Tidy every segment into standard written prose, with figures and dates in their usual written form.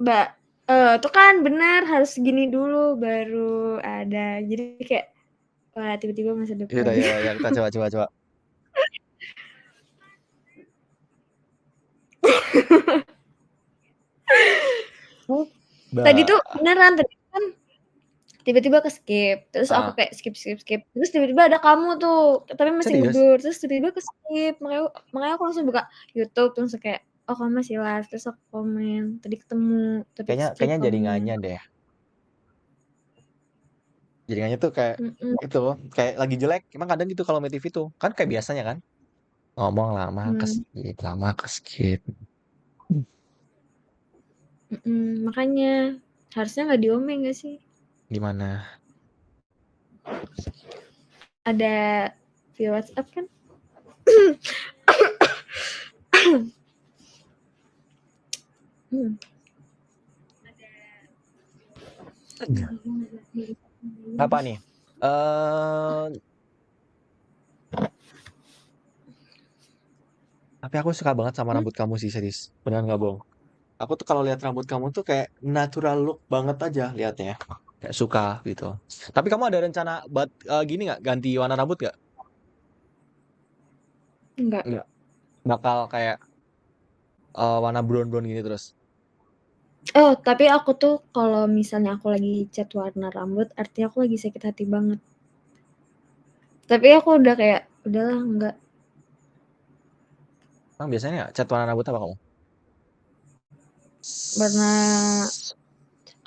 Mbak, itu kan benar harus gini dulu baru ada. Jadi kayak wah tiba-tiba masa depan. Yaudah, ya, kita coba. Tadi tuh Bah, beneran tadi kan tiba-tiba ke-skip, terus aku ah, kayak skip, terus tiba-tiba ada kamu tuh, tapi masih serius? ngeblur, terus tiba-tiba ke-skip, makanya makanya aku langsung buka YouTube, langsung kayak, "Oh kamu masih live," terus aku komen, "Tadi ketemu, tapi Kayaknya ke-skip kayaknya jadi kamunya." nganya deh. Jadi nganya tuh kayak Mhm, itu, kayak lagi jelek. Emang kadang gitu kalau Matt TV tuh, kan kayak biasanya kan. Ngomong mmm, lama keskip. makanya harusnya nggak diomelin nggak sih? Gimana? Ada via WhatsApp kan? Hmm. Apa nih? Eh, tapi aku suka banget sama Mmm, rambut kamu sih, serius. Beneran nggak bohong. Aku tuh kalau lihat rambut kamu tuh kayak natural look banget aja liatnya. Kayak suka gitu. Tapi kamu ada rencana buat gini nggak? Ganti warna rambut nggak? enggak. Nggak. Bakal kayak warna brown-brown gini terus. Oh, tapi aku tuh kalau misalnya aku lagi cat warna rambut, artinya aku lagi sakit hati banget. Tapi aku udah kayak, udahlah enggak. Emang biasanya cat warna rambut apa kamu? Warna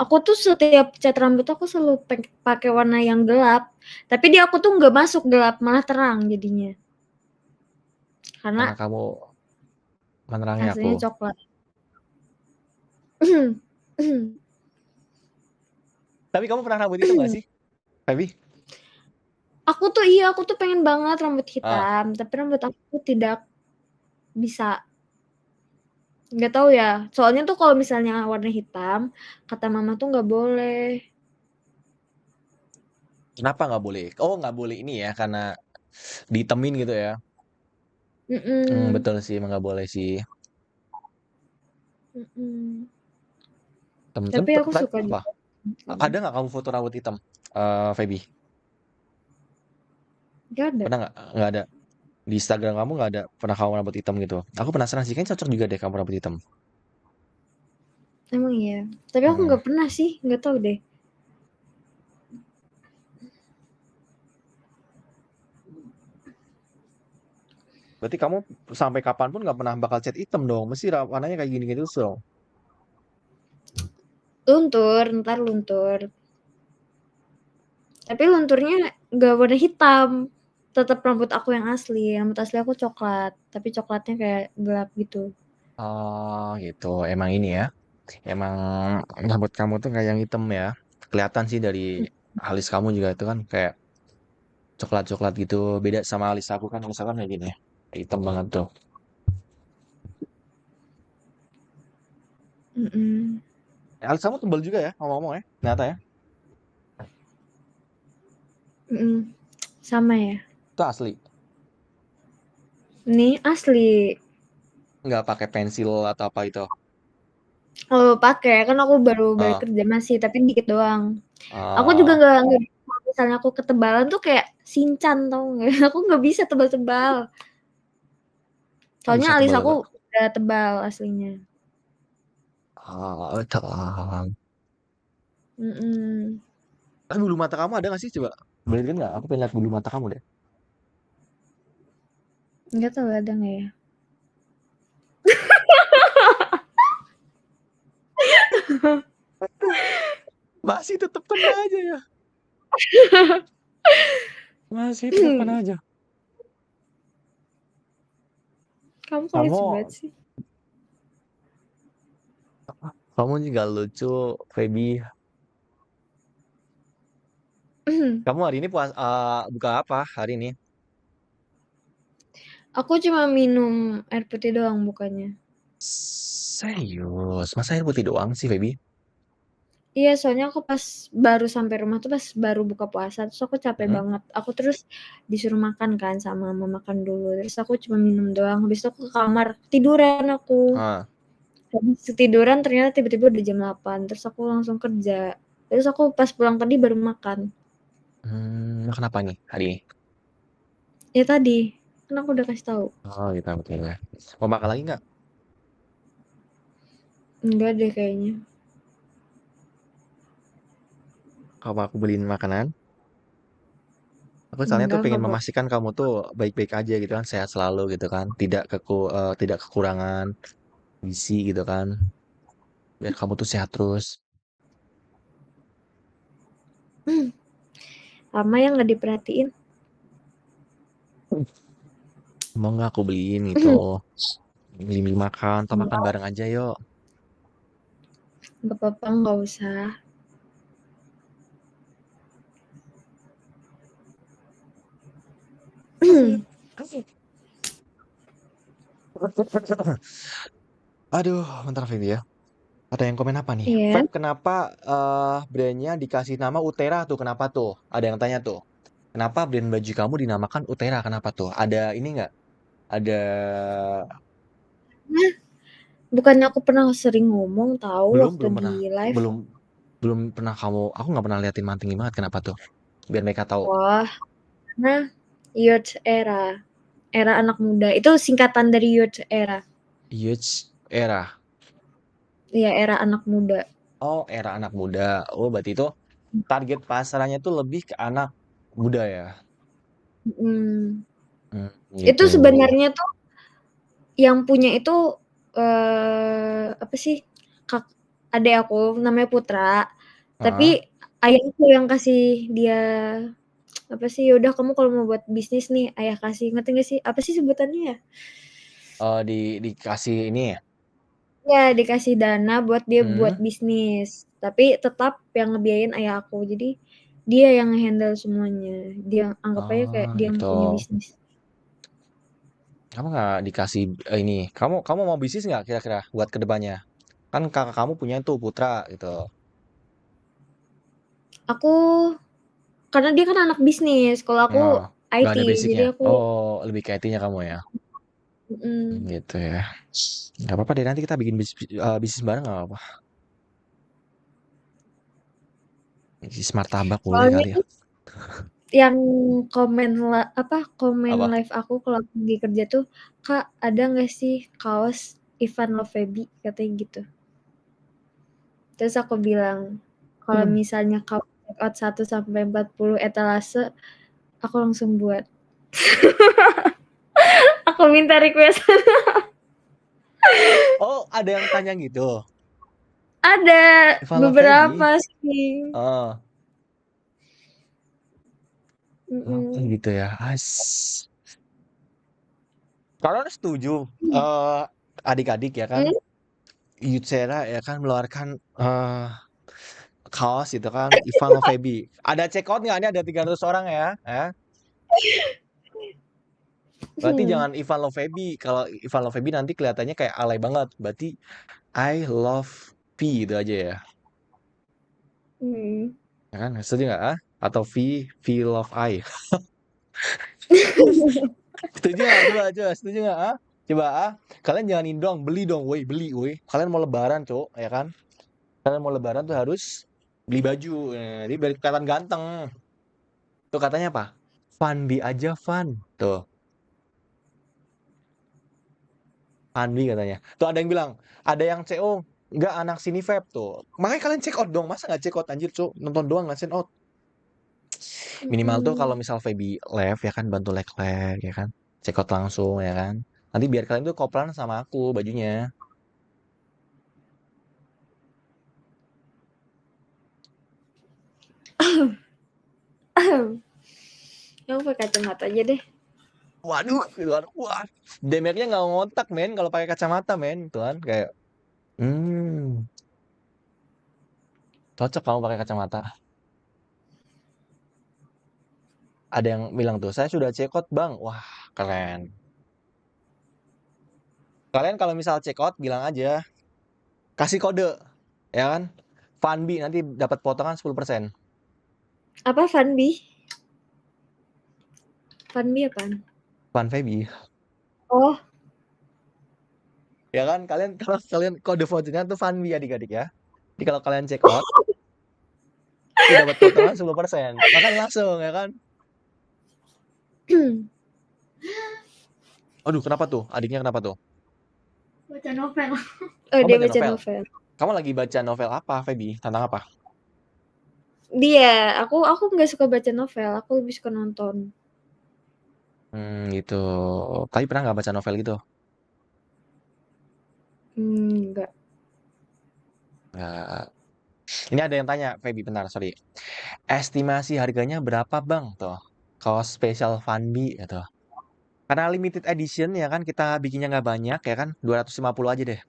aku tuh setiap cat rambut aku selalu pakai warna yang gelap. Tapi di aku tuh nggak masuk gelap, malah terang jadinya. Karena Karena kamu menerangi aku. aslinya coklat. Tapi kamu pernah rambut hitam nggak sih, Feby? Aku tuh pengen banget rambut Ah, hitam, tapi rambut aku tidak bisa. Nggak tahu ya. Soalnya tuh kalau misalnya warna hitam, kata mama tuh nggak boleh. kenapa nggak boleh? Oh, nggak boleh ini ya, karena ditemin gitu ya. Mhm, Betul sih, emang nggak boleh sih. mhm. Tem-tem, Tapi aku tapi suka apa? juga. Ada nggak kamu foto rambut hitam, Feby? Nggak ada. Pernah nggak? Nggak ada. Di Instagram kamu nggak ada pernah kamu rambut hitam gitu. Aku penasaran sih, kayaknya cocok juga deh kamu rambut hitam. Emang iya? Tapi aku Hmm. nggak pernah sih, nggak tahu deh. Berarti kamu sampai kapanpun nggak pernah bakal cat hitam dong. Mesti warnanya kayak gini-gini terus dong. Luntur, ntar luntur. Tapi lunturnya nggak warna hitam. Tetap rambut aku yang asli. Rambut asli aku coklat, tapi coklatnya kayak gelap gitu. Oh, gitu. Emang ini ya. Emang rambut kamu tuh kayak yang hitam ya. Kelihatan sih dari alis kamu juga itu kan kayak coklat-coklat gitu. Beda sama alis aku kan. Alis aku kan kayak gini. Hitam banget tuh. Mhm, Alis kamu tebal juga ya, ngomong-ngomong ya. Ternyata ya. mhm. Sama ya? Itu asli. Ini asli. Nggak pakai pensil atau apa itu. Oh, pakai, kan aku baru balik Ah, kerja masih, tapi dikit doang. Aku juga ah, nggak kalau misalnya aku ketebalan tuh kayak Shinchan tahu nggak? Aku nggak bisa tebal-tebal. kok Soalnya bisa alis aku tebal-tebal. udah tebal aslinya. Ah, betul. Mhm. Tapi bulu mata kamu ada nggak sih? Coba boleh lihat nggak? Aku pengen lihat bulu mata kamu deh. Nggak tahu ada nggak ya? Masih tetep kena aja ya. Masih tetep kena aja. Kamu kok lucu banget Kamu, sih. kamu juga lucu, Feby. Kamu hari ini buka apa hari ini? Aku cuma minum air putih doang bukannya. Serius? Masa air putih doang sih, Feby? Iya, soalnya aku pas baru sampai rumah tuh pas baru buka puasa, terus aku capek Hmm? banget. Aku terus disuruh makan kan sama mama makan dulu, terus aku cuma minum doang, habis itu aku ke kamar, tiduran aku. Ah. habis tiduran ternyata tiba-tiba udah jam 8, terus aku langsung kerja. Terus aku pas pulang tadi baru makan. Makan apa nih hari ini? Ya tadi, kan aku udah kasih tahu. Oh gitu, betul ya. Mau makan lagi nggak? Enggak deh kayaknya. Kalau aku beliin makanan, aku soalnya tuh Enggak pengen boleh. memastikan kamu tuh baik-baik aja gitu kan, sehat selalu gitu kan, tidak kekurangan gizi gitu kan, biar kamu tuh sehat terus. Lama yang nggak diperhatiin. Mau nggak aku beliin gitu, beli makan, atau makan bareng aja yuk. Nggak apa-apa, nggak usah. Aduh, bentar Vivi ya. Ada yang komen apa nih? Iya. Feb, kenapa brandnya dikasih nama Utera tuh? Kenapa tuh? Ada yang tanya tuh. Kenapa brand baju kamu dinamakan Utera? Kenapa tuh? Ada ini nggak? Ada Nah, bukannya aku pernah sering ngomong tahu belum waktu belum di pernah live. belum belum pernah kamu. Aku nggak pernah liatin mantingnya banget. Kenapa tuh? Biar mereka tahu. Wah, nah, youth era. Era anak muda. Itu singkatan dari youth era. Youth era. Iya, era anak muda. Oh, era anak muda. Oh, berarti itu target pasarannya tuh lebih ke anak muda ya. Mhm. Gitu. Itu sebenarnya tuh yang punya itu apa sih? Kak adek aku namanya Putra. Heeh. Tapi ayahku yang kasih dia apa sih, ya udah kamu kalau mau buat bisnis nih, ayah kasih. Ngerti nggak sih? Apa sih sebutannya ya? Oh, dikasih ini ya. Ya, dikasih dana buat dia buat Hmm. bisnis. Tapi tetap yang ngebiayain ayah aku. Jadi dia yang handle semuanya. Dia anggap aja kayak Oh, dia yang gitu. punya bisnis. Kamu nggak dikasih ini? Kamu mau bisnis nggak kira-kira buat kedepannya? Kan kakak kamu punya tuh putra gitu. Aku karena dia kan anak bisnis. Kalau aku Oh, nggak IT, ada jadi basicnya. aku Oh, lebih ke IT-nya kamu ya. mhm. Gitu ya. Nggak apa-apa deh, nanti kita bikin bisnis bareng nggak apa-apa. Bisnis martabak boleh Soalnya kali ya. tuh yang komen Apa? live aku kalau aku lagi kerja tuh, "Kak, ada nggak sih kaos Ivan Lovebi?" Katanya gitu. Terus aku bilang, "Kalau Hmm. misalnya kamu check out 1 sampai 40 etalase, aku langsung buat." Aku minta request. Oh, ada yang tanya gitu. Ada Evala Feby. beberapa sih. Oh, oh, Mhm. gitu ya. Kalau setuju, eh adik-adik ya kan, Mmm, Yutsera ya kan mengeluarkan kaos itu kan, Ivan Lovebi. Ada check out nggak? Ini ada 300 orang ya. Ya. Berarti mhm, jangan Ivan Lovebi. Kalau Ivan Lovebi nanti kelihatannya kayak alay banget. Berarti I love V itu aja ya. mhm. Ya kan? Setuju nggak? Ah? Atau V love I. Setuju nggak? Coba, setuju nggak? Ah? Coba ah. Kalian jangan dong, beli dong, woi, beli, woi. Kalian mau lebaran, cok, ya kan? Kalian mau lebaran tuh harus beli baju. Jadi biar kelihatan ganteng. Tuh katanya apa? Fandi aja, Fan. Tuh, Fandi katanya. Tuh ada yang bilang, ada yang CO, nggak anak sini vape tuh. Makanya kalian check out dong. Masa nggak check out anjir, cok? Nonton doang nggak check out. Minimal tuh kalau Mhm. misal Feby live ya kan bantu like ya kan. Check out langsung ya kan. Nanti biar kalian tuh koplan sama aku bajunya. Ya aku pakai kacamata aja deh. Waduh, gitu kan. Wah, demernya nggak ngontak men kalau pakai kacamata men, tuh kan kayak hmm, cocok kamu pakai kacamata. Ada yang bilang tuh, saya sudah check out bang. Wah, keren. Kalian kalau misal check out bilang aja, kasih kode, ya kan? Funbi nanti dapat potongan 10%. Apa Funbi? Funbi apaan? Fun Feby. Oh, Ya kan? Kalau kalian kode vouchernya tuh Funbi adik-adik ya. Jadi kalau kalian check out itu dapat potongan 10%. Makanya langsung ya kan? Aduh, kenapa tuh? Adiknya kenapa tuh? Baca novel. Oh, Oh, dia baca baca novel. novel. Kamu lagi baca novel apa, Feby? Tentang apa? Dia, aku nggak suka baca novel, aku lebih suka nonton. Gitu. Tapi pernah nggak baca novel gitu? Nggak. Nggak. Ini ada yang tanya, Feby, bentar, sorry. Estimasi harganya berapa, Bang? Tuh, kaos spesial Funbi gitu. Karena limited edition ya kan, kita bikinnya nggak banyak ya kan, 250 aja deh.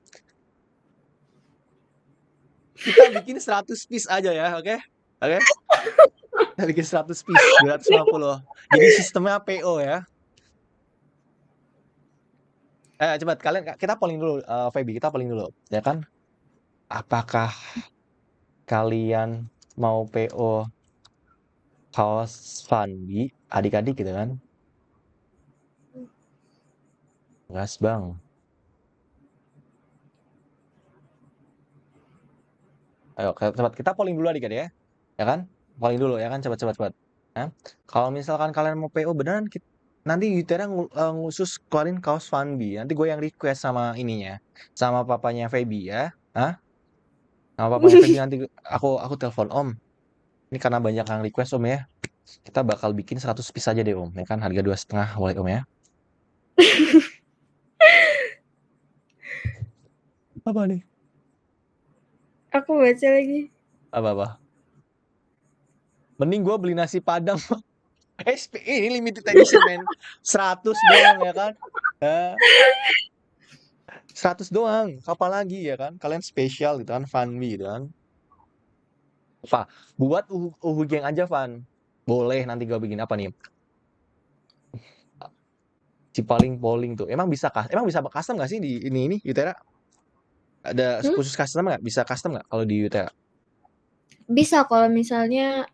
Kita bikin 100 piece aja ya, oke? Oke? Kita bikin 100 piece, 250. Jadi sistemnya PO ya. Coba kalian, kita polling dulu, Feby, kita polling dulu, ya kan? Apakah kalian mau PO kaos Funbi, adik-adik gitu kan? Gas, Bang. Ayo, cepat kita polling dulu adik-adik ya. Ya kan? Polling dulu ya kan, cepat cepat cepat. Ya. Kalau misalkan kalian mau PO beneran nanti Yutera ngusus keluarin kaos Funbi. Nanti gue yang request sama ininya, sama papanya Feby ya. Hah? Sama papanya Feby nanti aku telepon Om. Ini karena banyak yang request Om ya. Kita bakal bikin 100 piece aja deh Om. Ya kan harga 2,5 boleh Om ya. Apa nih? Aku baca lagi. Apa-apa? Mending gue beli nasi Padang. Ini limited edition men. 100 doang ya kan. 100 doang. Kapan lagi ya kan? Kalian spesial gitu kan, Funbi gitu kan. Apa? Buat uhu geng aja, Van. Boleh nanti gue bikin apa nih? Cipaling polling tuh. Emang bisa custom nggak sih di ini Yutera? Ada khusus custom nggak? Bisa custom nggak kalau di Yutera? Bisa kalau misalnya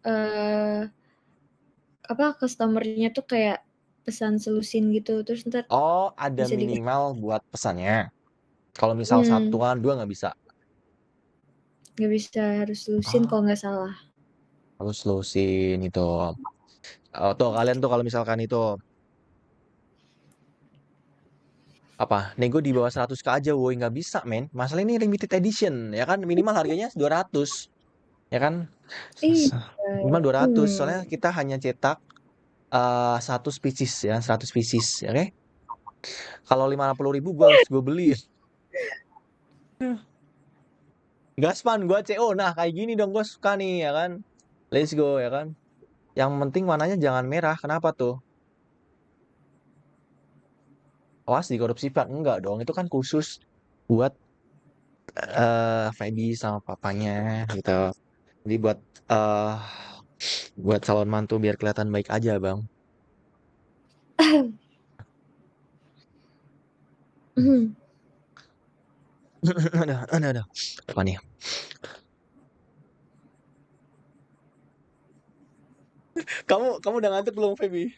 customer-nya tuh kayak pesan selusin gitu, terus ntar Oh, ada bisa minimal buat pesannya. Kalau misal satuan, dua nggak bisa. nggak bisa, harus selusin Oh, kalau nggak salah. harus lusin itu. Oh, tuh kalian tuh kalau misalkan itu apa nego di bawah 100k aja woi nggak bisa men, masalah ini limited edition ya kan, minimal harganya 200 ya kan. Iya. Minimal 200 soalnya kita hanya cetak satu spesies ya, 100 spesies ya, oke. Kalau 50.000 gue beli gaspan gue CO, nah kayak gini dong gue suka nih ya kan, let's go ya kan. Yang penting warnanya jangan merah, kenapa tuh? Awas di korupsi pak, enggak dong, itu kan khusus buat Feby sama papanya gitu. Jadi eh buat calon mantu biar kelihatan baik aja, Bang. Ada. Apa nih? Kamu udah ngantuk belum, Feby?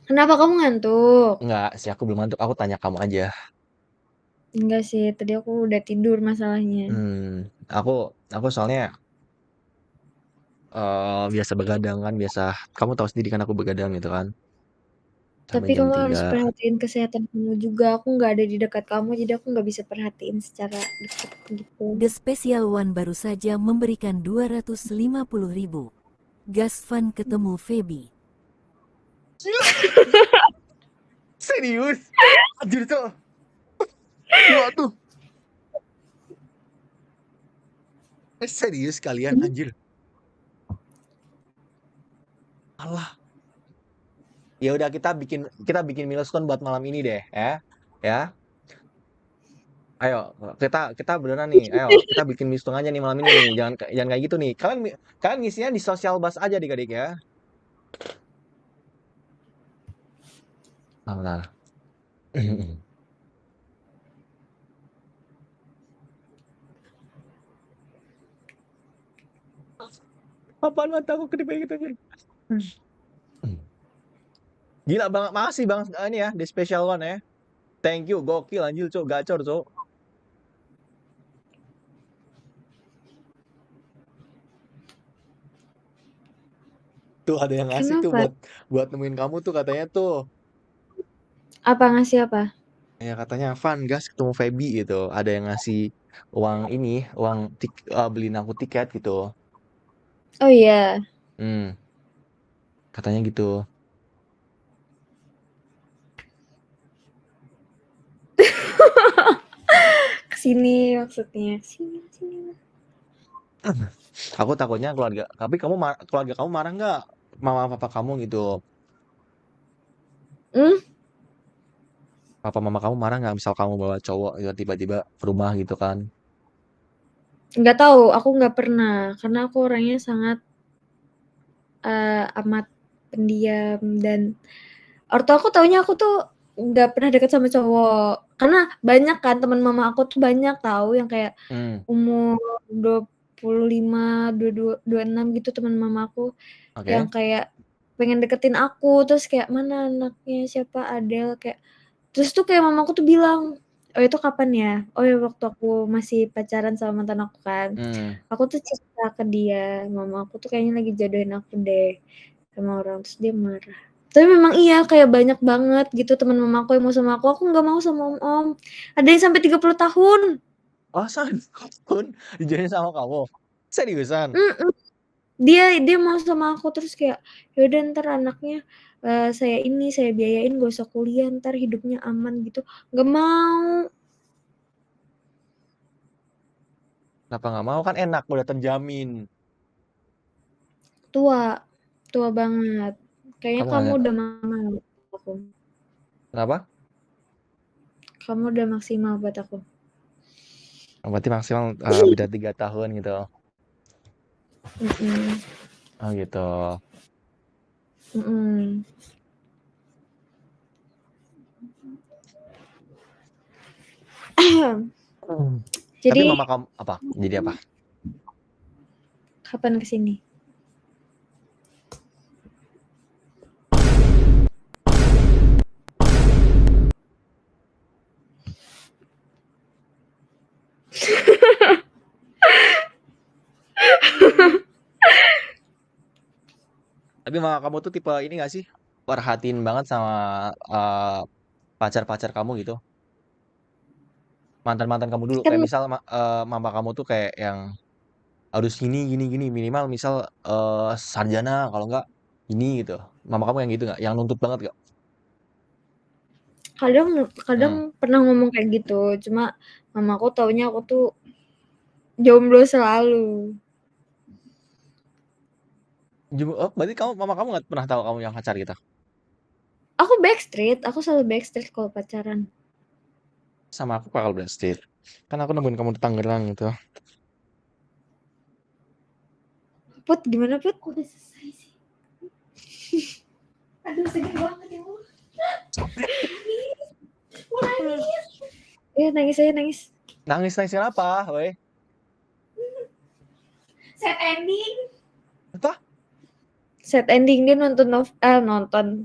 Kenapa kamu ngantuk? Enggak sih, aku belum ngantuk. Aku tanya kamu aja. Enggak sih, tadi aku udah tidur masalahnya. Aku soalnya biasa begadang kan, biasa. Kamu tahu sendiri kan aku begadang gitu kan. Sampai Tapi jam kamu harus 3. perhatiin kesehatan kamu juga. Aku nggak ada di dekat kamu, jadi aku nggak bisa perhatiin secara dekat gitu. The Special One baru saja memberikan 250.000. Gasvan ketemu Feby. Serius? Anjir, Cok. Waduh. Serius kalian, anjir. Allah. Ya udah kita bikin milestone buat malam ini deh, ya. Ya. Ayo, kita beneran nih. Ayo, kita bikin mistung aja nih malam ini nih. Jangan kayak gitu nih. Kalian ngisinya di sosial bus aja adik-adik ya. Nah. Apaan mataku kedip gitu aja. Gila banget, makasih Bang ini ya, the special one ya. Thank you, gokil anjir, Cok. Gacor, Cok. Tuh ada yang ngasih tuh Kenapa? buat nemuin kamu tuh katanya tuh. Apa ngasih apa? Ya katanya Van gas ketemu Feby gitu. Ada yang ngasih uang ini, beliin aku tiket gitu. Oh iya, Hmm, katanya gitu. kesini maksudnya. Sini, sini. Aku takutnya tapi keluarga kamu marah nggak? Mama papa kamu gitu. Hmm, Papa mama kamu marah nggak misal kamu bawa cowok gitu tiba-tiba ke rumah gitu kan? nggak tahu. Aku nggak pernah, karena aku orangnya sangat amat pendiam dan ortu aku taunya aku tuh nggak pernah deket sama cowok. Karena banyak kan teman mama aku tuh banyak tahu yang kayak Hmm, umur 25, 22, 26 gitu teman mama aku yang oke. kayak pengen deketin aku terus kayak mana anaknya siapa Adele kayak terus tuh kayak mamaku tuh bilang, "Oh itu kapan ya?" "Oh ya waktu aku masih pacaran sama mantan aku kan." Hmm, Aku tuh cerita ke dia, "Mama aku tuh kayaknya lagi jodohin aku deh sama orang." Terus dia marah. Tapi memang iya kayak banyak banget gitu teman mamaku yang mau sama aku nggak mau sama om-om. Ada yang sampai 30 tahun. oh pun dijodohin sama kamu? Seriusan? Mhm. Dia mau sama aku terus kayak, "Ya udah entar anaknya, saya biayain nggak usah kuliah, entar hidupnya aman," gitu. Nggak mau. Kenapa nggak mau kan enak udah terjamin. Tua, tua banget. Kayaknya Kamu nggak kamu lihat udah maksimal buat aku. kenapa? Kamu udah maksimal buat aku. Berarti maksimal beda 3 tahun gitu. Mhm, Oh gitu. mhm. Hmm. Tapi Jadi mama kamu apa? Jadi apa? kapan ke sini? Tapi mama kamu tuh tipe ini gak sih? Perhatiin banget sama eh, pacar-pacar kamu gitu. Mantan-mantan kamu dulu. Kan Kayak misal mama kamu tuh kayak yang harus gini, gini, gini. Minimal misal sarjana. Kalau enggak ini gitu. Mama kamu yang gitu nggak? Yang nuntut banget gak? kadang kadang Hmm. pernah ngomong kayak gitu, cuma mamaku taunya aku tuh jomblo selalu. Oh, berarti mama kamu nggak pernah tahu kamu yang pacar gitu? Aku selalu backstreet kalau pacaran. Sama aku bakal berhasil. Kan aku nemuin kamu di Tangerang gitu. Put, gimana Put? Udah selesai sih. Aduh sedih banget ya Allah. Mau nangis. Ya nangis aja nangis. Nangis-nangis kenapa, weh? Sad ending. Apa? Sad ending dia nonton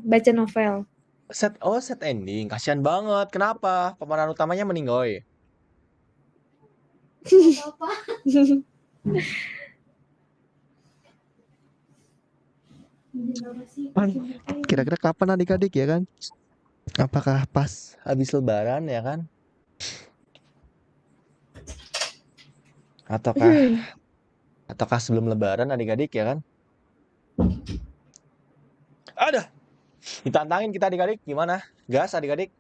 baca novel. Set ending. Kasihan banget. Kenapa? Pemeran utamanya meninggal. Apa? Kan kira-kira kapan adik-adik ya kan? Apakah pas habis lebaran ya kan? Ataukah ataukah sebelum lebaran adik-adik ya kan? Ada. Ditantangin kita adik-adik gimana? Gas adik-adik.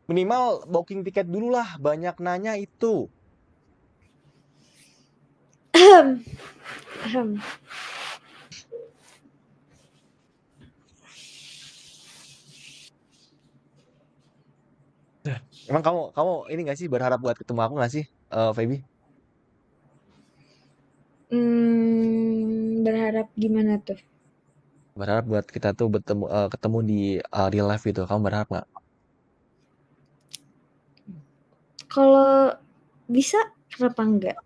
Minimal booking tiket dulu lah. Banyak nanya itu. Emang kamu ini gak sih berharap buat ketemu aku gak sih, Feby? Berharap gimana tuh? Berharap buat kita tuh ketemu di real life gitu. Kamu berharap nggak? Kalau bisa kenapa enggak?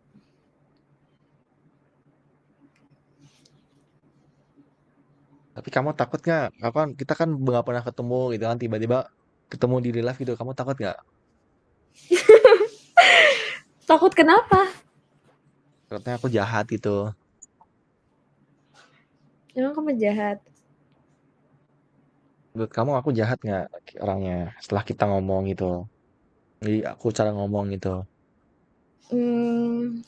Tapi kamu takut nggak? Kita kan nggak pernah ketemu gitu kan tiba-tiba ketemu di real life gitu, kamu takut nggak? Takut kenapa? Takutnya aku jahat gitu. Emang kamu jahat? Menurut kamu aku jahat nggak orangnya setelah kita ngomong gitu? Jadi aku cara ngomong gitu. Mmm,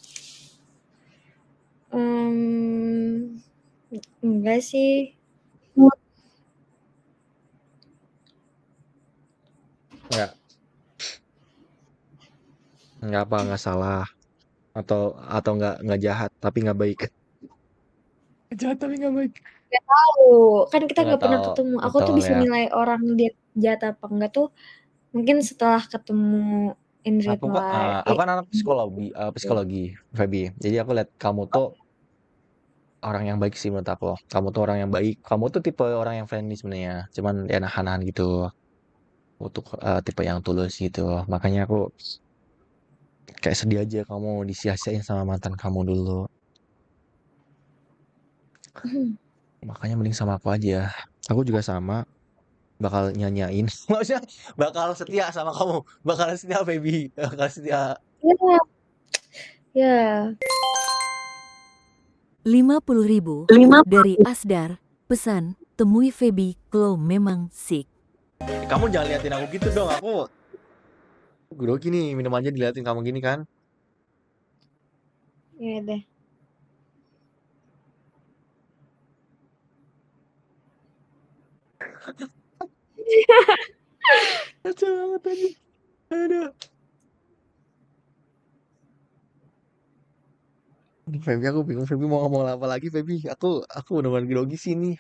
mmm, enggak sih. Nggak, nggak salah atau nggak jahat tapi nggak baik. Jahat tapi nggak baik. Nggak tahu, kan kita Nggak nggak pernah tahu, ketemu. Aku tuh betul bisa ya. nilai orang dia jahat apa enggak tuh mungkin setelah ketemu in real life. Aku kan anak psikologi, Feby. Jadi aku lihat kamu tuh orang yang baik sih menurut aku. Kamu tuh orang yang baik. Kamu tuh tipe orang yang friendly sebenarnya. Cuman ya nahan-nahan gitu. Untuk tipe yang tulus gitu. Makanya aku kayak sedih aja kamu disia-siain sama mantan kamu dulu. Makanya mending sama aku aja. Aku juga sama. Bakal nyanyain. Maksudnya bakal setia sama kamu. Bakal setia, baby. Bakal setia. Iya, iya. 50.000 dari Asdar. Pesan, temui Feby kalau memang sick. Kamu jangan liatin aku gitu dong. Aku grogi nih minum aja diliatin kamu gini kan. Iya deh. Lucu banget aja. Aduh. Feby aku bingung Feby mau ngomong apa lagi Feby. Aku benar-benar grogi sih ini.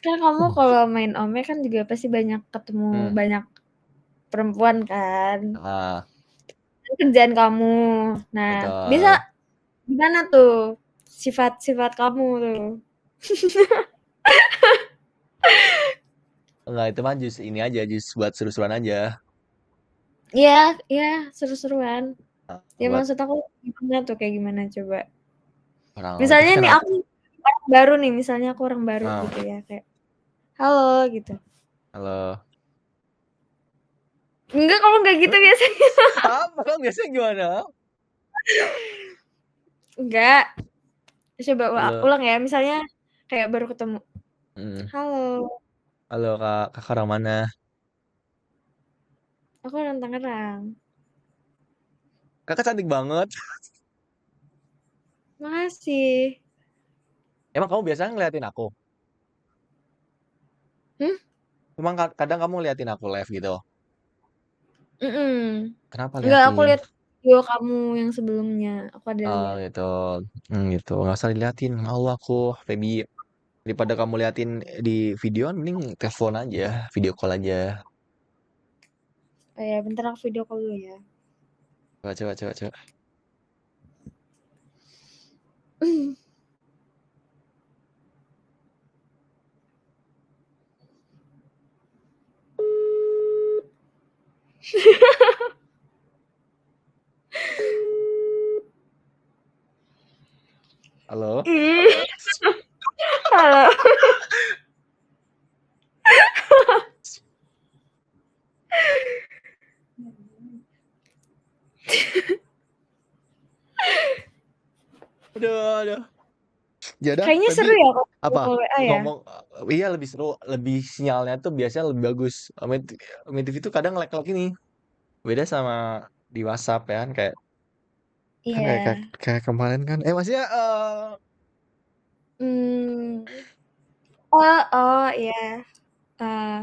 Kan kamu kalau main Ome kan juga pasti banyak ketemu Hmm. banyak perempuan kan. Ah, Kan kerjaan kamu. Nah, bisa betul. gimana tuh sifat-sifat kamu tuh? Enggak itu mah jus ini aja jus buat seru-seruan aja. Iya, iya, seru-seruan. Ya Buat maksud aku gimana tuh, kayak gimana coba? orang itu Misalnya nih kenapa? aku orang baru nih, misalnya aku orang baru Ah, gitu ya, kayak, "Halo," gitu. halo. Enggak, kamu nggak gitu biasanya. Apa kan biasanya gimana? Enggak, coba Halo. ulang ya, misalnya kayak baru ketemu, Hmm. "Halo, Halo Kak, Kakak orang mana? aku orang Tangerang." Kakak cantik banget. "Makasih." Emang kamu biasanya ngeliatin aku? Hmm? Emang kadang kamu ngeliatin aku live gitu. Mhm. Kenapa Enggak, aku liatin? lihat video kamu yang sebelumnya, aku ada Oh lihat. gitu. Gitu. Nggak usah diliatin. Malu aku, Feby. Daripada kamu liatin di video, mending telepon aja, video call aja. Oh ya, bentar aku video call dulu ya. Coba. Halo? Ih, halo. Aduh. Ya udah, Kayaknya Feby. seru ya kalau video Apa? call WA ya? Ngomong, iya lebih seru, lebih sinyalnya tuh biasanya lebih bagus. Ome TV tuh kadang lag-lag ini. Beda sama di WhatsApp ya kan kayak kan Iya. kayak kemarin kan. Maksudnya Mmm. Oh oh, iya. Eee,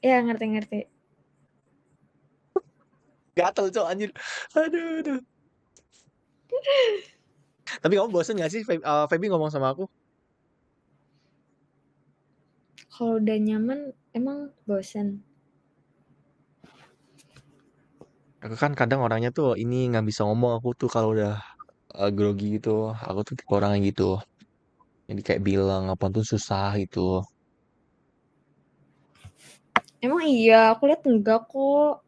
iya, ngerti. gatel Cok anjir. Aduh. Tapi kamu bosen gak sih Feby ngomong sama aku? Kalau udah nyaman emang bosen? Aku kan kadang orangnya tuh ini nggak bisa ngomong aku tuh kalau udah grogi gitu. Aku tuh tipe orangnya gitu. Jadi kayak bilang apa tuh susah gitu. Emang iya? Aku lihat enggak kok.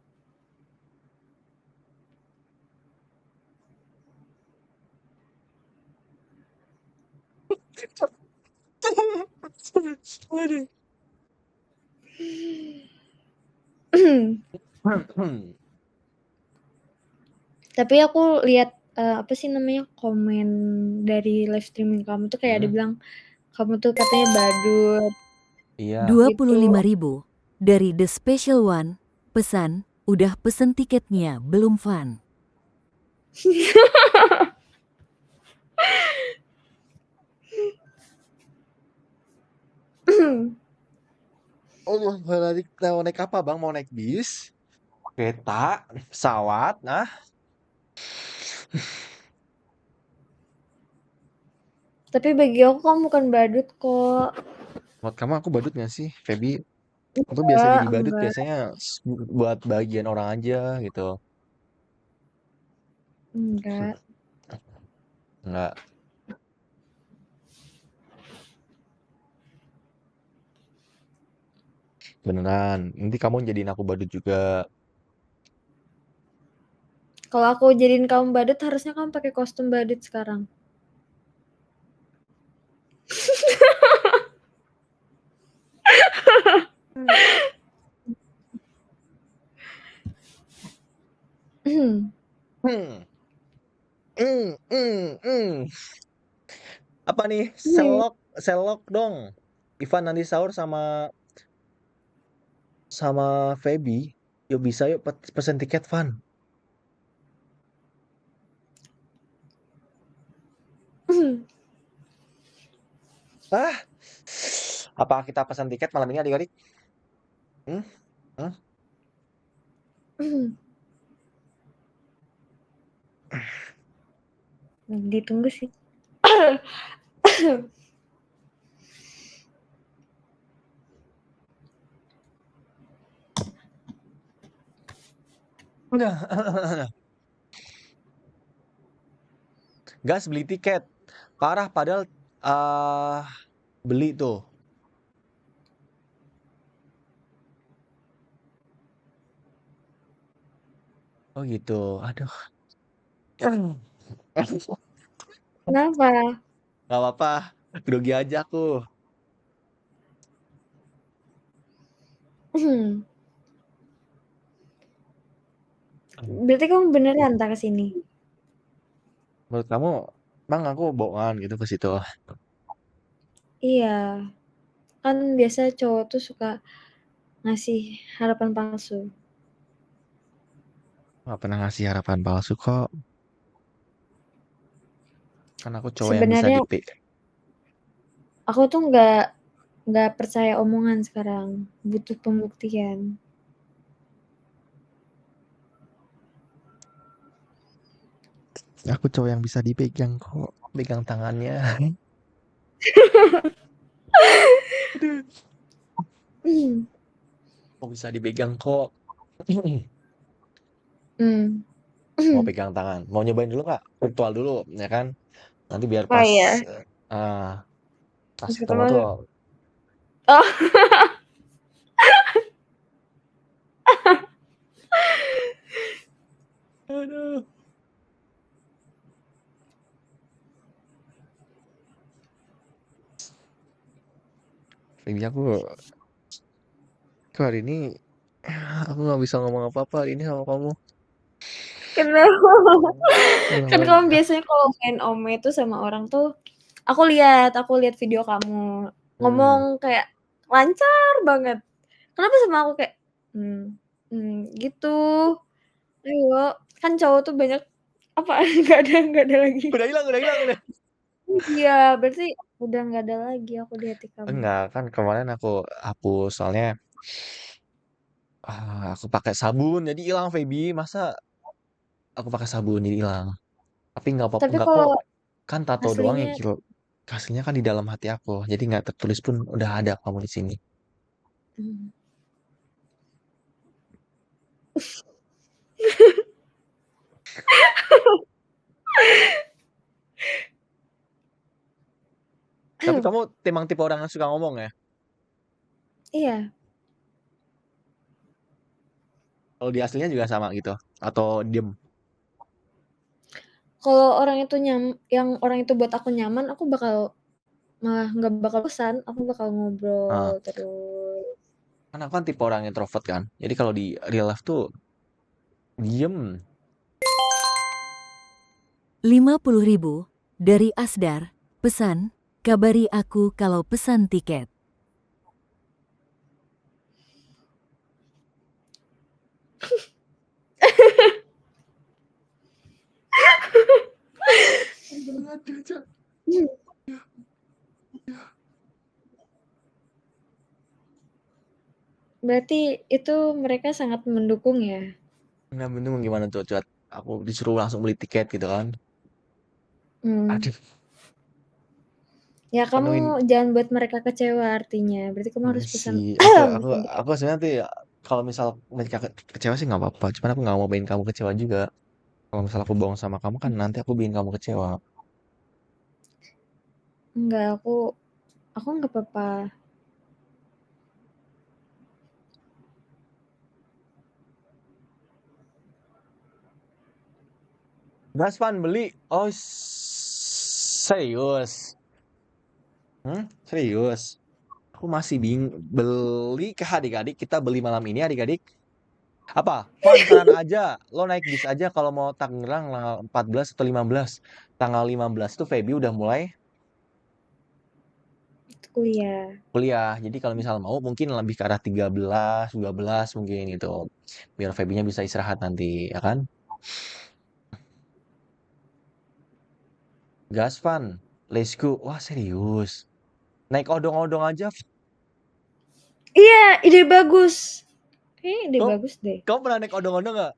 Aduh. Tapi aku lihat, apa sih namanya, komen dari live streaming kamu tuh kayak ada Hmm, bilang, kamu tuh katanya badut, iya. gitu. 25.000 dari The Special One. Pesan, udah pesen tiketnya belum Van? Oh, mau naik apa bang? Mau naik bis? Kereta? Pesawat? Nah, Tapi bagi aku kamu bukan badut kok. menurut kamu aku badut gak sih, Feby? Aku biasa Enggak jadi badut enggak, biasanya buat bagian orang aja gitu. enggak. Enggak, beneran. Nanti kamu jadiin aku badut juga. Kalau aku jadiin kamu badut, harusnya kamu pakai kostum badut sekarang. Hmm, hmm. Apa nih? Selok dong. Ivan nanti sahur sama Feby. Yuk bisa yuk pesen tiket Van. Ah, apa kita pesan tiket malam ini adik-adik? Hmm? Hmm? Ditunggu sih. Udah. Gas beli tiket. Parah padahal beli tuh. Oh gitu. Aduh. Kenapa? Gak apa-apa. Grogi aja aku. Berarti kamu beneran tak ke sini? Menurut kamu, bang aku bohongan gitu ke situ. Iya, kan biasa cowok tuh suka ngasih harapan palsu. Gak pernah ngasih harapan palsu kok. Kan aku cowok yang bisa Sebenarnya dipik. aku tuh nggak percaya omongan sekarang, butuh pembuktian. Aku cowok yang bisa dipegang kok. Pegang tangannya. Aduh. Kok bisa dipegang kok. Hmm. Mau pegang tangan. Mau nyobain dulu nggak? Virtual dulu, ya kan? Nanti biar Oh pas iya, ah, pas pas ketemu ketemu. tuh. Oh, Aduh. Ini aku hari ini aku nggak bisa ngomong apa-apa hari ini sama kamu. kenapa? Kan Kenapa? kamu biasanya kalau main Ome tuh sama orang tuh, aku lihat video kamu Hmm. ngomong kayak lancar banget. Kenapa sama aku kayak, gitu. Ayo, kan cowok tuh banyak apa? Nggak ada lagi. Udah hilang, udah hilang, udah. Iya, berarti udah nggak ada lagi aku di hati kamu. Enggak, kan kemarin aku hapus soalnya aku pakai sabun jadi hilang Feby. Masa aku pakai sabun jadi hilang? Tapi nggak apa Tapi nggak kok. kalau Kan tato doang ya aslinya kilo. Hasilnya kan di dalam hati aku. Jadi nggak tertulis pun udah ada kamu di sini. mmm, Tapi kamu memang tipe orang yang suka ngomong ya? iya, Kalau di aslinya juga sama gitu? Atau diem? kalau orang itu yang orang itu buat aku nyaman, aku bakal malah nggak bakal pesan, aku bakal ngobrol Ah, terus. kan aku kan tipe orang introvert kan. Jadi kalau di real life tuh diem. 50.000 dari Asdar. Pesan, kabari aku kalau pesan tiket. Hmm, berarti itu mereka sangat mendukung ya? Nggak bingung gimana tuh, Cuat. Aku disuruh langsung beli tiket gitu kan. Hmm. Aduh, Ya kamu penuhin. jangan buat mereka kecewa artinya. Berarti kamu Iya harus sih. pesan Aku pesan tiket. aku sebenarnya tuh ya, kalau misal mereka kecewa sih nggak apa-apa. Cuman aku nggak mau bikin kamu kecewa juga. Kalau misal aku bohong sama kamu kan nanti aku bikin kamu kecewa. Enggak, aku nggak apa-apa. Gaspan beli. Oh, serius. Serius. Aku masih beli ke adik-adik. Kita beli malam ini adik-adik. Apa? Fun aja. Lo naik bis aja kalau mau Tangerang tanggal 14 atau 15. Tanggal 15 tuh Feby udah mulai Itu kuliah. kuliah. Jadi kalau misal mau mungkin lebih ke arah 13, 12 mungkin gitu. Biar Febynya bisa istirahat nanti, ya kan? Gas Fun. Let's go. Wah, serius. Naik odong-odong aja. Iya, ide bagus. Kayaknya ide Kau, bagus deh. kau pernah naik odong-odong nggak?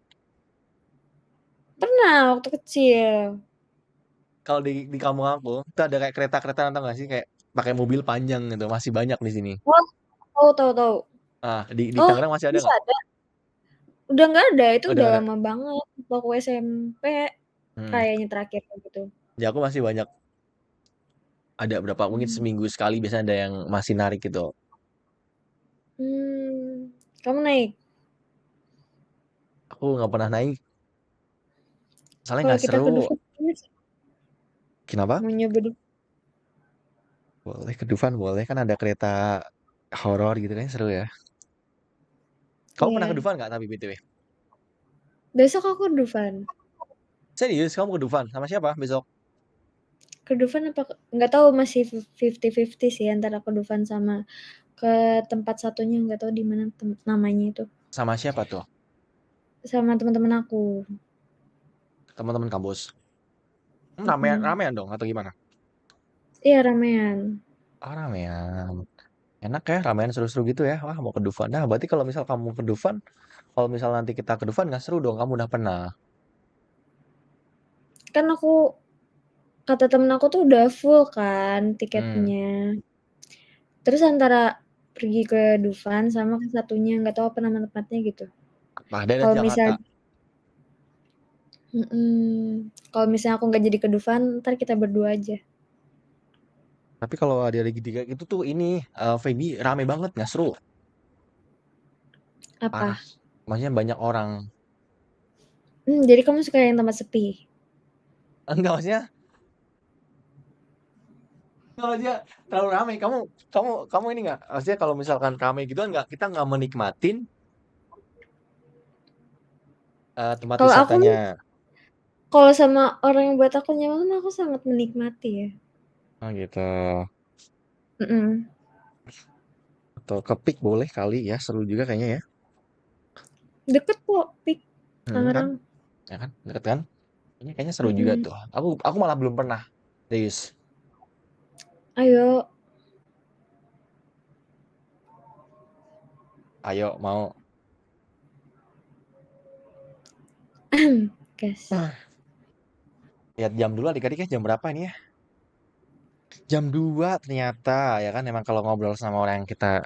Pernah waktu kecil. Kalau di kampung aku, itu ada kayak kereta-kereta tau nggak sih? Kayak pakai mobil panjang gitu. Masih banyak di sini. Oh, tahu tahu tahu. Ah, di Oh, Tangerang masih ada bisa nggak? ada. Udah nggak ada, itu Udah udah nggak ada. lama banget. Waktu SMP Hmm. kayaknya terakhir gitu. Di aku masih banyak. Ada berapa? Mungkin Hmm. seminggu sekali biasanya ada yang masih narik gitu. Kamu naik? Aku nggak pernah naik. Soalnya Kalau nggak kita ke seru. Dufan, Kenapa? mau nyoba Dufan. Boleh ke Dufan, boleh. Kan ada kereta horor gitu kan seru ya. Kamu pernah ke Iya. Dufan nggak tapi BTW? Besok aku ke Dufan. Serius, kamu ke Dufan? Sama siapa besok? Ke Dufan apa nggak tahu, masih 50-50 sih antara ke Dufan sama ke tempat satunya, nggak tahu di mana namanya itu. Sama siapa tuh? Sama teman-teman aku. Teman-teman kampus. Ramean, Mm-mm. ramean dong atau gimana? Iya ramean. Ah, ramean. Enak ya, ramean seru-seru gitu ya. Wah, mau ke Dufan. Nah, berarti kalau misal kamu ke Dufan, kalau misal nanti kita ke Dufan nggak seru dong. Kamu udah pernah. Kan kata temen aku tuh udah full kan Hmm. tiketnya. Terus antara pergi ke Dufan sama ke satunya nggak tahu apa nama tempatnya gitu. Nah, daerah Kalau Jakarta. misal kalau misalnya aku nggak jadi ke Dufan, ntar kita berdua aja. Tapi kalau ada lagi tiga itu tuh ini Feby rame banget nggak seru. Parah. Apa? Maksudnya banyak orang. Jadi kamu suka yang tempat sepi? Enggak maksudnya kalau dia terlalu ramai, kamu ini nggak? Maksudnya kalau misalkan ramai gitu nggak, kita nggak menikmatin tempat Kalau aku wisatanya. kalau sama orang yang buat aku nyaman, aku sangat menikmati ya. Oh gitu. Mhm. Atau ke Pik boleh kali ya, seru juga kayaknya ya. Deket kok, Pik, Kan? Tangerang. Ya kan? Deket kan? Ini kayaknya seru juga Mhm. tuh. Aku malah belum pernah. Serius. Ayo. Ayo mau. Gas. Lihat jam dulu adik-adik ya, jam berapa ini ya? Jam 2 ternyata ya kan, emang kalau ngobrol sama orang yang kita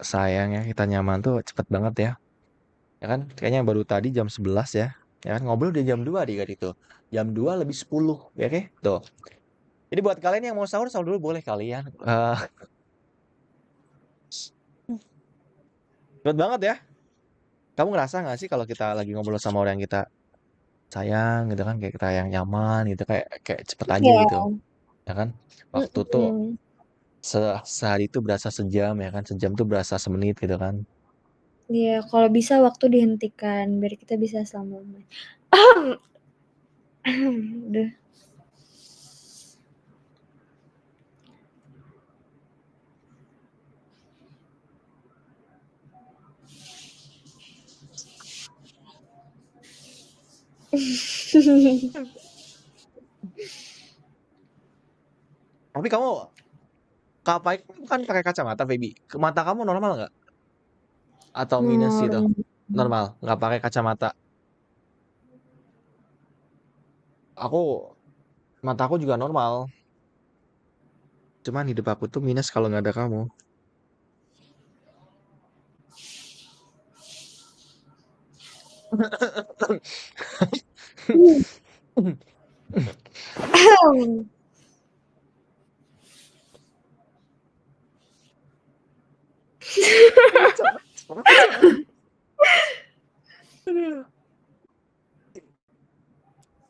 sayang ya, kita nyaman tuh cepet banget ya. Ya kan? Kayaknya baru tadi jam 11 ya. Ya kan ngobrol udah jam 2 adik-adik tuh. Jam 2 lebih 10 ya oke? Tuh. Jadi buat kalian yang mau sahur sahur dulu boleh kalian. Cepet banget ya. Kamu ngerasa nggak sih kalau kita lagi ngobrol sama orang yang kita sayang gitu kan, kayak kita yang nyaman gitu, kayak kayak cepet aja Iya. gitu. Ya kan? Waktu tuh Mhm. sehari itu berasa sejam ya kan, sejam tuh berasa semenit gitu kan. Iya, kalau bisa waktu dihentikan biar kita bisa selama main. Udah. Tapi kamu kan pakai kacamata, Feby. Mata kamu normal nggak? Atau minus gitu? Normal. Normal, nggak pakai kacamata. Aku, mataku juga normal. Cuman hidup aku tuh minus kalau nggak ada kamu.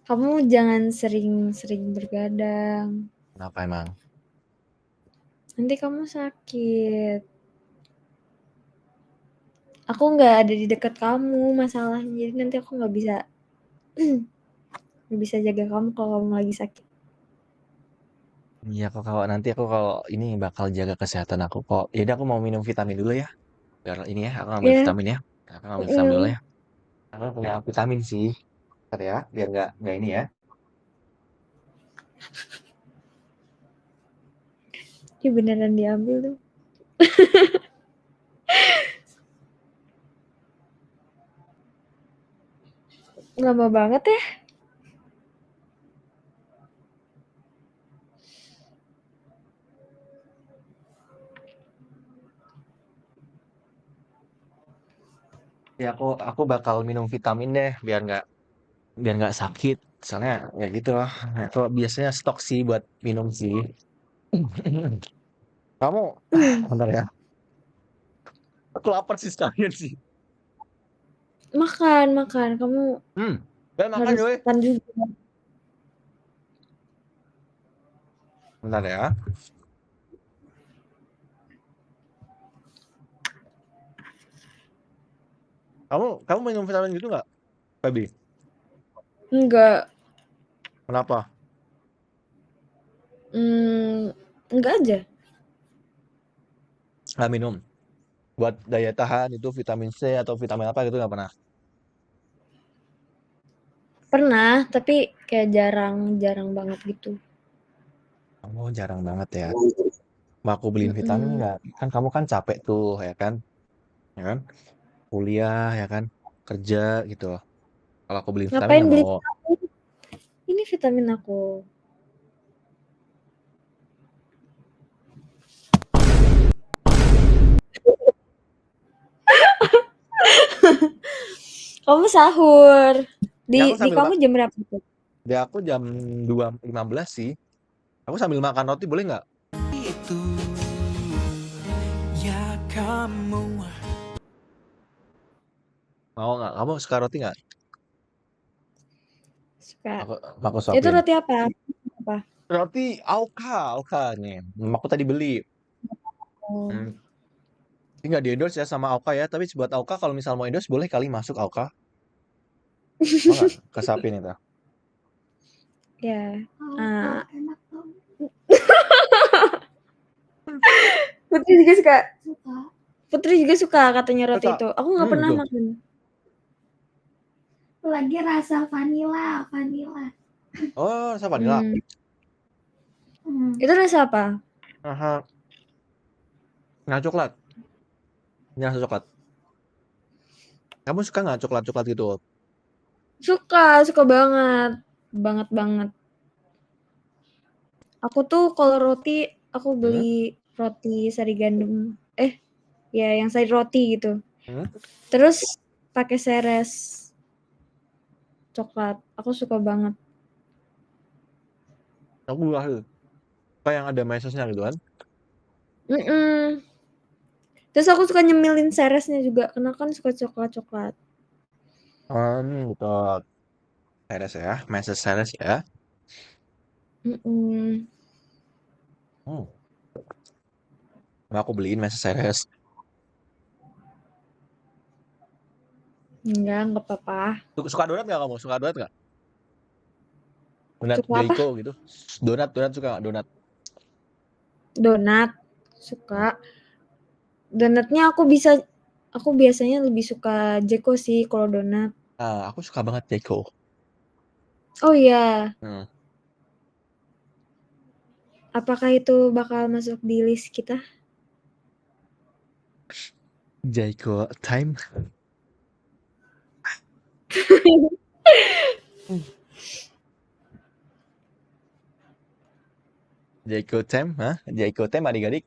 Kamu jangan sering-sering bergadang. Kenapa emang? Nanti kamu sakit. Aku nggak ada di dekat kamu masalahnya, jadi nanti aku nggak bisa nggak bisa jaga kamu kalau kamu lagi sakit. Iya kok kalau nanti aku kalau ini bakal jaga kesehatan aku kok. Yaudah aku mau minum vitamin dulu ya. Biar ini ya, aku ngambil Ya, vitamin ya. Aku ngambil vitamin dulu mhm. ya. Aku punya vitamin sih. Bentar ya, biar nggak ini ya. Ih, beneran diambil tuh. Lama banget ya. Ya aku bakal minum vitamin deh biar nggak sakit. Soalnya ya gitu lah. Aku biasanya stok sih buat minum sih. Kamu, bentar ya. Aku lapar sih sekalian sih. Makan, makan. Kamu Hmm, makan harus gue. makan juga. Bentar ya. Kamu minum vitamin gitu nggak, Babi? Enggak, Kenapa? enggak aja. Nggak minum. Buat daya tahan itu vitamin C atau vitamin apa gitu nggak pernah. Pernah, tapi kayak jarang banget gitu. Oh, jarang banget ya. Mau aku beliin vitamin Mhm. nggak? Kan kamu kan capek tuh, ya kan? Ya kan? Kuliah, ya kan? Kerja gitu. Kalau aku beliin vitamin Ngapain nggak beli mau. vitamin? Ini vitamin aku. Kamu sahur. Ya aku Di sambil kamu jam berapa tuh? ya aku jam 2.15 sih. Aku sambil makan roti boleh nggak? Itu ya kamu. Mau nggak? Kamu suka roti nggak? Suka. Aku aku Itu suapin. roti apa? Apa? Roti Auka nih. Aku tadi beli. Oh. Hmm. Ini nggak di endorse ya sama Auka ya. Tapi buat Auka kalau misal mau endorse boleh kali masuk Auka. Mau nggak? Kesapin itu. Ya. Ah, Putri juga suka. Putri juga suka katanya roti Suka. itu. Aku nggak pernah Gitu. makan. Lagi rasa vanila. Oh, rasa vanila. Hmm. Hmm. Itu rasa apa? Aha. Nah, coklat. Ini rasa coklat. Kamu suka nggak coklat-coklat gitu? Suka banget. Banget. Aku tuh kalau roti, aku Hmm? beli roti sari gandum. Ya yang sari roti gitu. Hmm? Terus pakai seres coklat. Aku suka banget. Aku juga sih. Kayak yang ada mesesnya gitu kan. Mhm. Terus aku suka nyemilin seresnya juga, karena kan suka coklat-coklat. Gitu. Seres ya. Meses seres ya. Mhm. Hmm. Mau aku beliin masa serius. Enggak apa-apa. Suka donat nggak kamu? Suka donat nggak? Donat Suka apa? Joyko gitu. Donat suka nggak? Donat. Donat. Suka. Donatnya aku biasanya lebih suka Jeko sih kalau donat. Aku suka banget Joyko. Oh iya, Hmm. apakah itu bakal masuk di list kita? Joyko time. Joyko time, hah? Joyko time adik-adik.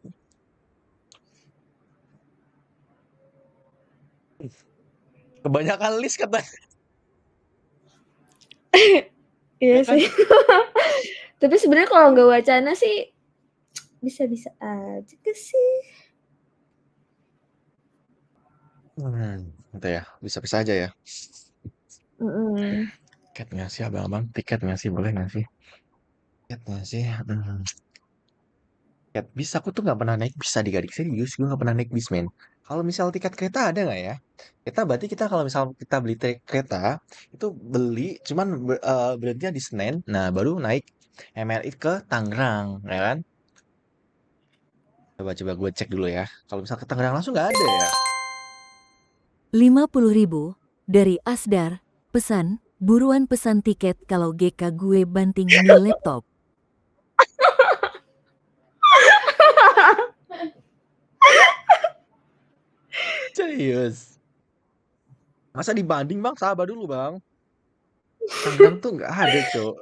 Kebanyakan list kata. Iya Ya kan? sih. Tapi sebenarnya kalau nggak wacana sih bisa-bisa aja sih. Gitu ya. Bisa-bisa aja ya. Mm-mm. Tiket nggak sih abang-abang? Tiket nggak sih? Boleh nggak sih? Tiket nggak sih? Tiket bis aku tuh nggak pernah naik bis adik-adik. Serius, gue nggak pernah naik bis, men. Kalau misal tiket kereta ada nggak ya? Berarti kita kalau misal kita beli kereta, itu beli cuman berhentinya di Senen. Nah, baru naik MRT ke Tangerang, ya kan? Coba gue cek dulu ya. Kalau misal ke Tangerang langsung nggak ada ya? 50.000 dari Asdar. Pesan, buruan pesan tiket kalau GK gue banting nih laptop. Serius. Masa dibanding bang? Sabar dulu bang. Tangerang tuh nggak ada, Cok.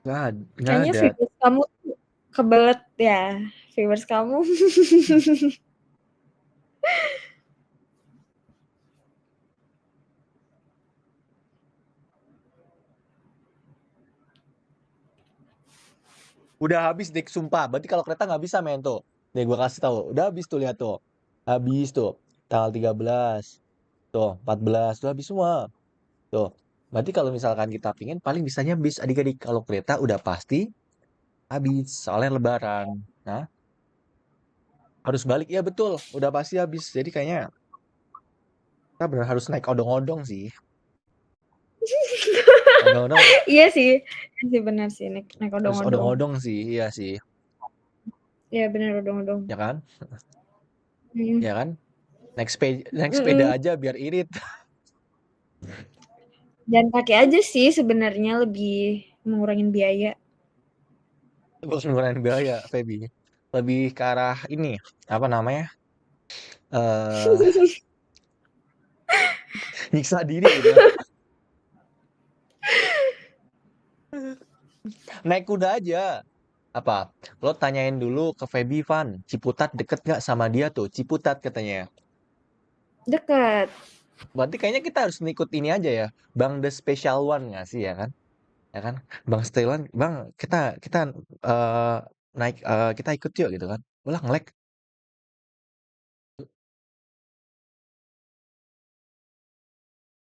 Nggak Kayaknya ada. viewers kamu tuh kebelet ya, viewers kamu. Udah habis dik, sumpah. Berarti kalau kereta nggak bisa main tuh. Nih gue kasih tahu. Udah habis tuh, lihat tuh. Habis tuh. Tanggal 13. Tuh, 14. Udah habis semua. Tuh. Berarti kalau misalkan kita pingin paling bisanya bis adik-adik. Kalau kereta udah pasti habis. Soalnya lebaran. Nah, harus balik. Ya betul. Udah pasti habis. Jadi kayaknya kita benar harus naik odong-odong sih. Odong-odong. Iya sih benar sih naik Harus odong-odong. odong-odong sih. Iya sih. Iya benar odong-odong. Ya kan? Mm. Ya kan? Naik sepeda Mm-mm. aja biar irit. Jalan kaki aja sih sebenarnya lebih mengurangin biaya. Bukan mengurangi biaya, Feby. Lebih ke arah ini, apa namanya? eh Nyiksa diri gitu. Naik kuda aja. Apa? Lo tanyain dulu ke Feby Van, Ciputat deket nggak sama dia tuh? Ciputat katanya. Dekat. Berarti kayaknya kita harus ngikut ini aja ya. Bang The Special One nggak sih ya kan? Ya kan? Bang Special One, Bang kita naik kita ikut yuk gitu kan. Ulah ngelek.